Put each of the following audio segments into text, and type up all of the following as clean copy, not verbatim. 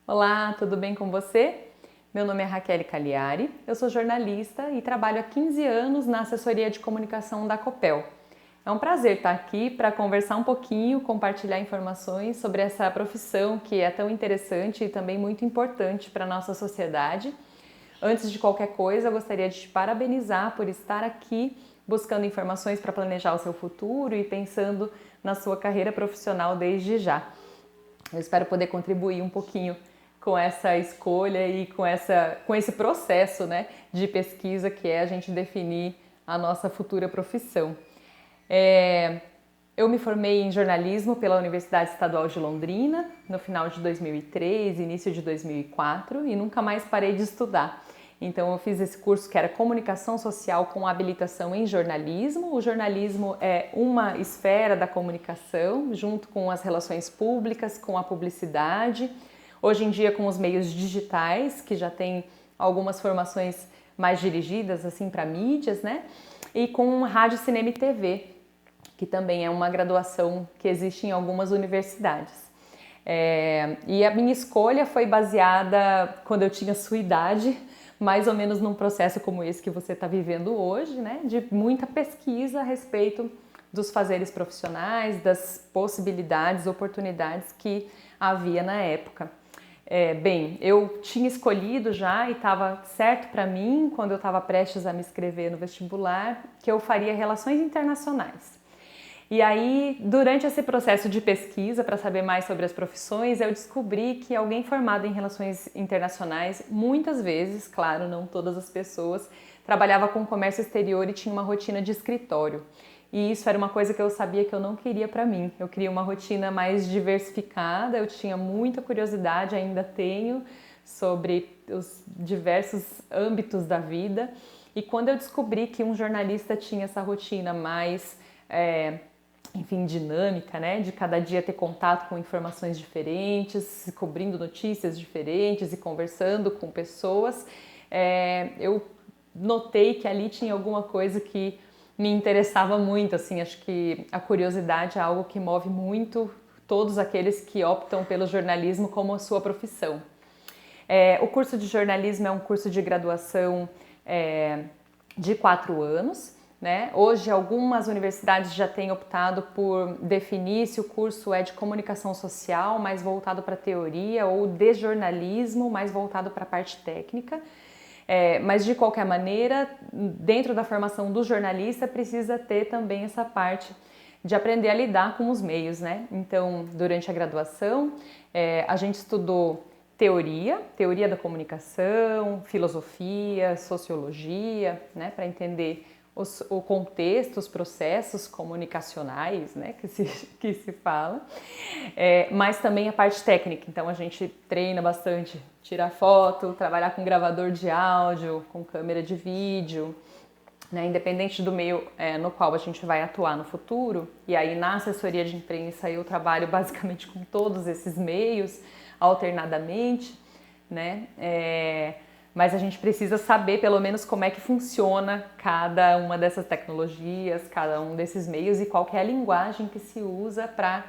Olá, tudo bem com você? Meu nome é Raquel Cagliari, eu sou jornalista e trabalho há 15 anos na assessoria de comunicação da Copel. É um prazer estar aqui para conversar um pouquinho, compartilhar informações sobre essa profissão que é tão interessante e também muito importante para a nossa sociedade. Antes de qualquer coisa, eu gostaria de te parabenizar por estar aqui buscando informações para planejar o seu futuro e pensando na sua carreira profissional desde já. Eu espero poder contribuir um pouquinho com essa escolha e com esse processo, né, de pesquisa que é a gente definir a nossa futura profissão. É, eu me formei em jornalismo pela Universidade Estadual de Londrina no final de 2003, início de 2004 e nunca mais parei de estudar. Então eu fiz esse curso que era Comunicação Social com habilitação em jornalismo. O jornalismo é uma esfera da comunicação, junto com as relações públicas, com a publicidade. Hoje em dia com os meios digitais, que já tem algumas formações mais dirigidas assim para mídias, né? E com rádio, cinema e TV, que também é uma graduação que existe em algumas universidades. E a minha escolha foi baseada quando eu tinha sua idade, mais ou menos num processo como esse que você está vivendo hoje, né? De muita pesquisa a respeito dos fazeres profissionais, das possibilidades, oportunidades que havia na época. Eu tinha escolhido já e estava certo para mim, quando eu estava prestes a me inscrever no vestibular, que eu faria Relações Internacionais. E aí, durante esse processo de pesquisa, para saber mais sobre as profissões, eu descobri que alguém formado em Relações Internacionais, muitas vezes, claro, não todas as pessoas, trabalhava com comércio exterior e tinha uma rotina de escritório. E isso era uma coisa que eu sabia que eu não queria para mim. Eu queria uma rotina mais diversificada, eu tinha muita curiosidade, ainda tenho, sobre os diversos âmbitos da vida. E quando eu descobri que um jornalista tinha essa rotina mais, dinâmica, né, de cada dia ter contato com informações diferentes, cobrindo notícias diferentes e conversando com pessoas, eu notei que ali tinha alguma coisa que me interessava muito, assim, acho que a curiosidade é algo que move muito todos aqueles que optam pelo jornalismo como a sua profissão. O curso de jornalismo é um curso de graduação de 4 anos, né? Hoje algumas universidades já têm optado por definir se o curso é de comunicação social, mais voltado para a teoria, ou de jornalismo, mais voltado para a parte técnica. Mas de qualquer maneira, dentro da formação do jornalista precisa ter também essa parte de aprender a lidar com os meios, né? Então, durante a graduação, a gente estudou teoria da comunicação, filosofia, sociologia, né? Para entender o contexto, os processos comunicacionais, né, que se fala, mas também a parte técnica. Então a gente treina bastante, tirar foto, trabalhar com gravador de áudio, com câmera de vídeo, né, independente do meio no qual a gente vai atuar no futuro. E aí na assessoria de imprensa eu trabalho basicamente com todos esses meios, alternadamente, né? Mas a gente precisa saber pelo menos como é que funciona cada uma dessas tecnologias, cada um desses meios e qual que é a linguagem que se usa para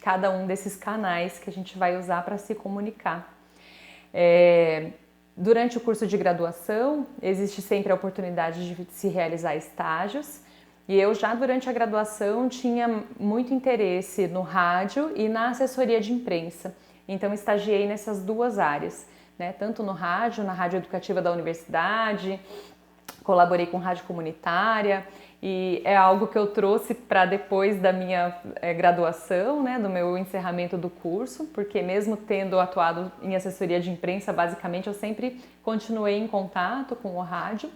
cada um desses canais que a gente vai usar para se comunicar. Durante o curso de graduação, existe sempre a oportunidade de se realizar estágios, e eu já durante a graduação tinha muito interesse no rádio e na assessoria de imprensa, então estagiei nessas duas áreas, né? Tanto no rádio, na rádio educativa da universidade, colaborei com rádio comunitária, e é algo que eu trouxe para depois da minha graduação, né, do meu encerramento do curso, porque mesmo tendo atuado em assessoria de imprensa, basicamente eu sempre continuei em contato com o rádio,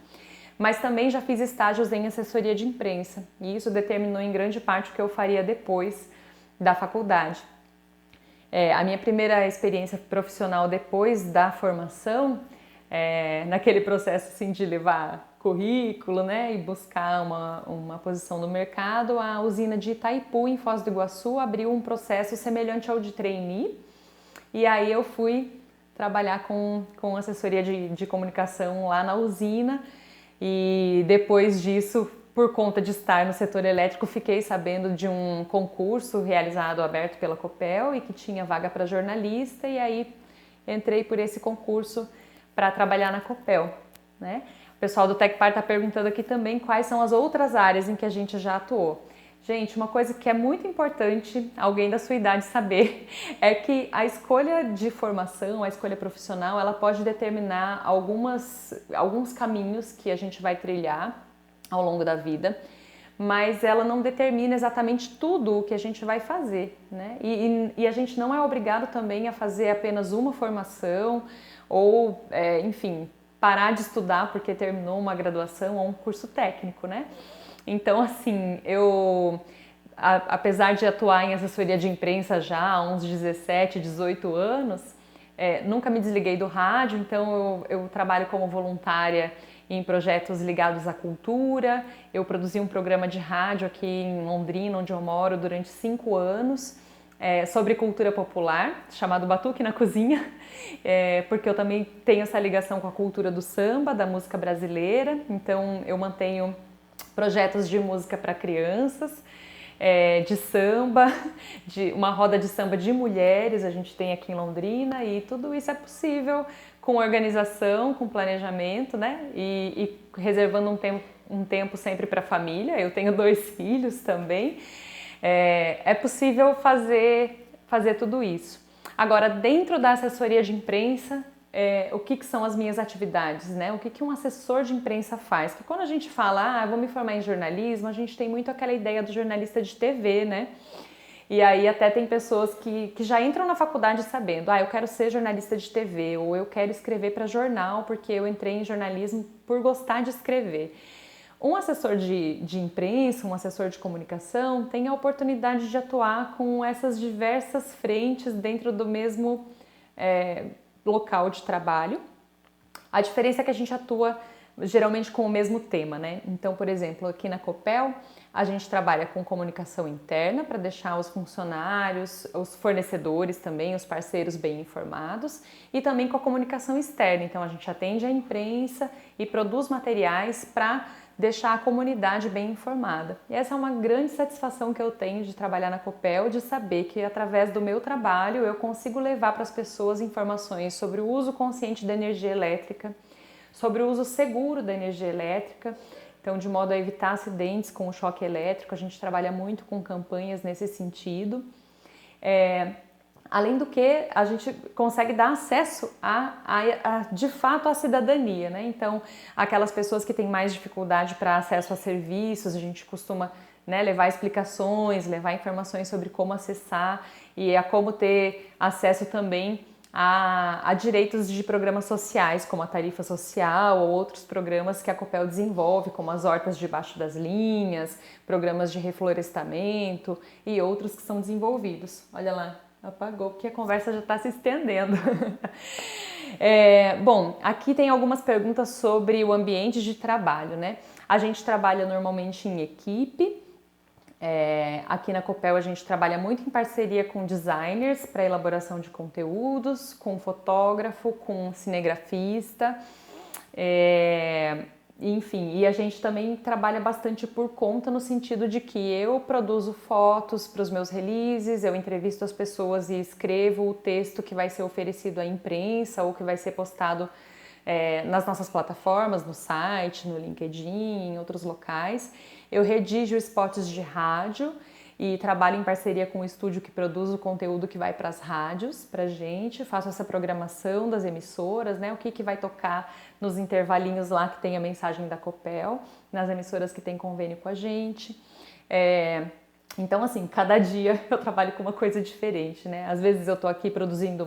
mas também já fiz estágios em assessoria de imprensa, e isso determinou em grande parte o que eu faria depois da faculdade. A minha primeira experiência profissional depois da formação, naquele processo assim, de levar currículo, né, e buscar uma posição no mercado, a usina de Itaipu, em Foz do Iguaçu, abriu um processo semelhante ao de trainee, e aí eu fui trabalhar com assessoria de comunicação lá na usina, e depois disso, por conta de estar no setor elétrico, fiquei sabendo de um concurso realizado, aberto pela Copel, e que tinha vaga para jornalista, e aí entrei por esse concurso para trabalhar na Copel, né? O pessoal do Tecpar está perguntando aqui também quais são as outras áreas em que a gente já atuou. Gente, uma coisa que é muito importante alguém da sua idade saber é que a escolha de formação, a escolha profissional, ela pode determinar alguns caminhos que a gente vai trilhar ao longo da vida, mas ela não determina exatamente tudo o que a gente vai fazer, né? E a gente não é obrigado também a fazer apenas uma formação ou, enfim, parar de estudar porque terminou uma graduação ou um curso técnico, né? Então, assim, apesar de atuar em assessoria de imprensa já há uns 17, 18 anos, nunca me desliguei do rádio, então eu trabalho como voluntária em projetos ligados à cultura. Eu produzi um programa de rádio aqui em Londrina, onde eu moro, durante 5 anos, sobre cultura popular, chamado Batuque na Cozinha, porque eu também tenho essa ligação com a cultura do samba, da música brasileira, então eu mantenho projetos de música para crianças, de samba, de uma roda de samba de mulheres a gente tem aqui em Londrina, e tudo isso é possível com organização, com planejamento, né? E reservando um tempo sempre para a família. Eu tenho 2 filhos também. É possível fazer tudo isso. Agora, dentro da assessoria de imprensa, o que são as minhas atividades, né? O que um assessor de imprensa faz? Porque quando a gente fala, vou me formar em jornalismo, a gente tem muito aquela ideia do jornalista de TV, né? E aí até tem pessoas que já entram na faculdade sabendo, eu quero ser jornalista de TV, ou eu quero escrever para jornal porque eu entrei em jornalismo por gostar de escrever. Um assessor de imprensa, um assessor de comunicação, tem a oportunidade de atuar com essas diversas frentes dentro do mesmo local de trabalho. A diferença é que a gente atua geralmente com o mesmo tema, né? Então, por exemplo, aqui na Copel, a gente trabalha com comunicação interna para deixar os funcionários, os fornecedores também, os parceiros bem informados, e também com a comunicação externa. Então, a gente atende a imprensa e produz materiais para deixar a comunidade bem informada. E essa é uma grande satisfação que eu tenho de trabalhar na Copel, de saber que através do meu trabalho eu consigo levar para as pessoas informações sobre o uso consciente da energia elétrica, sobre o uso seguro da energia elétrica, então de modo a evitar acidentes com o choque elétrico. A gente trabalha muito com campanhas nesse sentido. Além do que, a gente consegue dar acesso de fato à cidadania, né? Então, aquelas pessoas que têm mais dificuldade para acesso a serviços, a gente costuma, né, levar explicações, levar informações sobre como acessar e a como ter acesso também a direitos de programas sociais, como a tarifa social ou outros programas que a Copel desenvolve, como as hortas debaixo das linhas, programas de reflorestamento e outros que são desenvolvidos. Olha lá, apagou porque a conversa já está se estendendo. Bom, aqui tem algumas perguntas sobre o ambiente de trabalho, né? A gente trabalha normalmente em equipe. Aqui na Copel a gente trabalha muito em parceria com designers para elaboração de conteúdos, com fotógrafo, com cinegrafista, enfim, e a gente também trabalha bastante por conta no sentido de que eu produzo fotos para os meus releases, eu entrevisto as pessoas e escrevo o texto que vai ser oferecido à imprensa ou que vai ser postado nas nossas plataformas, no site, no LinkedIn, em outros locais. Eu redijo spots de rádio e trabalho em parceria com o estúdio que produz o conteúdo que vai para as rádios, para a gente. Faço essa programação das emissoras, né? O que vai tocar nos intervalinhos lá que tem a mensagem da Copel, nas emissoras que tem convênio com a gente. Então, assim, cada dia eu trabalho com uma coisa diferente, né? Às vezes eu tô aqui produzindo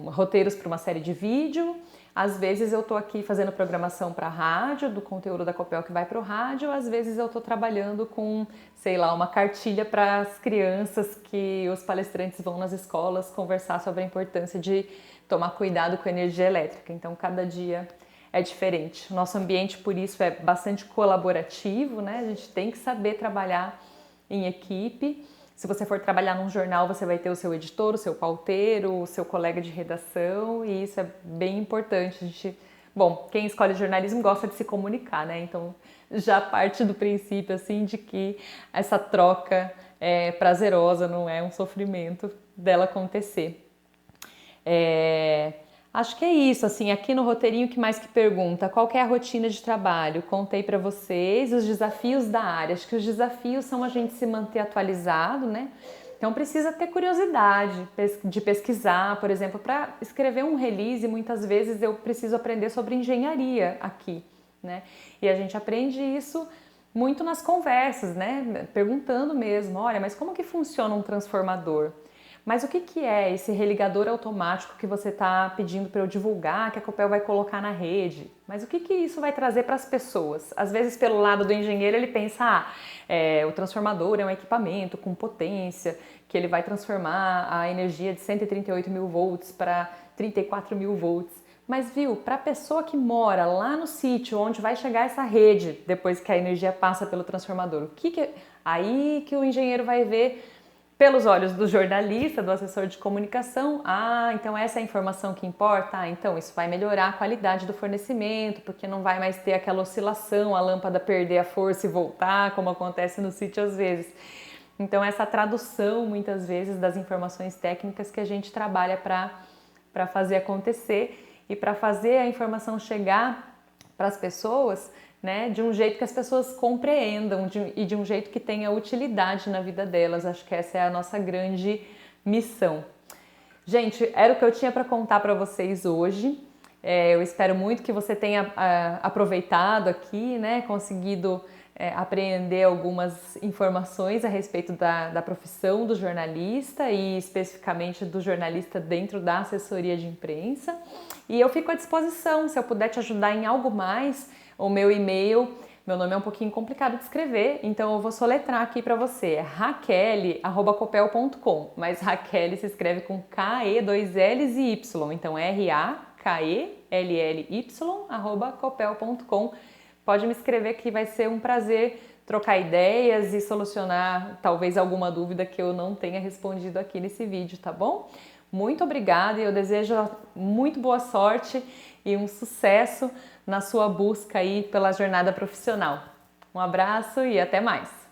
roteiros para uma série de vídeo, às vezes eu tô aqui fazendo programação para rádio, do conteúdo da Copel que vai para o rádio, às vezes eu tô trabalhando com, sei lá, uma cartilha para as crianças que os palestrantes vão nas escolas conversar sobre a importância de tomar cuidado com a energia elétrica. Então, cada dia é diferente. O nosso ambiente, por isso, é bastante colaborativo, né? A gente tem que saber trabalhar em equipe. Se você for trabalhar num jornal, você vai ter o seu editor, o seu pauteiro, o seu colega de redação, e isso é bem importante. Bom, quem escolhe jornalismo gosta de se comunicar, né? Então já parte do princípio assim de que essa troca é prazerosa, não é um sofrimento dela acontecer. Acho que é isso, assim, aqui no roteirinho que mais que pergunta, qual que é a rotina de trabalho? Contei para vocês os desafios da área. Acho que os desafios são a gente se manter atualizado, né? Então precisa ter curiosidade de pesquisar, por exemplo, para escrever um release, muitas vezes eu preciso aprender sobre engenharia aqui, né? E a gente aprende isso muito nas conversas, né? Perguntando mesmo, olha, mas como que funciona um transformador? Mas o que é esse religador automático que você está pedindo para eu divulgar, que a Copel vai colocar na rede? Mas o que isso vai trazer para as pessoas? Às vezes, pelo lado do engenheiro, ele pensa, o transformador é um equipamento com potência, que ele vai transformar a energia de 138 mil volts para 34 mil volts. Mas viu, para a pessoa que mora lá no sítio onde vai chegar essa rede, depois que a energia passa pelo transformador, aí que o engenheiro vai ver pelos olhos do jornalista, do assessor de comunicação, então essa é a informação que importa? Então isso vai melhorar a qualidade do fornecimento, porque não vai mais ter aquela oscilação, a lâmpada perder a força e voltar, como acontece no sítio às vezes. Então essa tradução, muitas vezes, das informações técnicas que a gente trabalha para fazer acontecer e para fazer a informação chegar para as pessoas, né, de um jeito que as pessoas compreendam e de um jeito que tenha utilidade na vida delas. Acho que essa é a nossa grande missão. Gente, era o que eu tinha para contar para vocês hoje. Eu espero muito que você tenha aproveitado aqui, né, conseguido apreender algumas informações a respeito da profissão do jornalista e especificamente do jornalista dentro da assessoria de imprensa. E eu fico à disposição, se eu puder te ajudar em algo mais. O meu e-mail, meu nome é um pouquinho complicado de escrever, então eu vou soletrar aqui para você, é raquel@copel.com, mas Raquel se escreve com K-E, 2 L's e Y, então RAKELLY@copel.com. Pode me escrever que vai ser um prazer trocar ideias e solucionar talvez alguma dúvida que eu não tenha respondido aqui nesse vídeo, tá bom? Muito obrigada e eu desejo muito boa sorte e um sucesso na sua busca aí pela jornada profissional. Um abraço e até mais!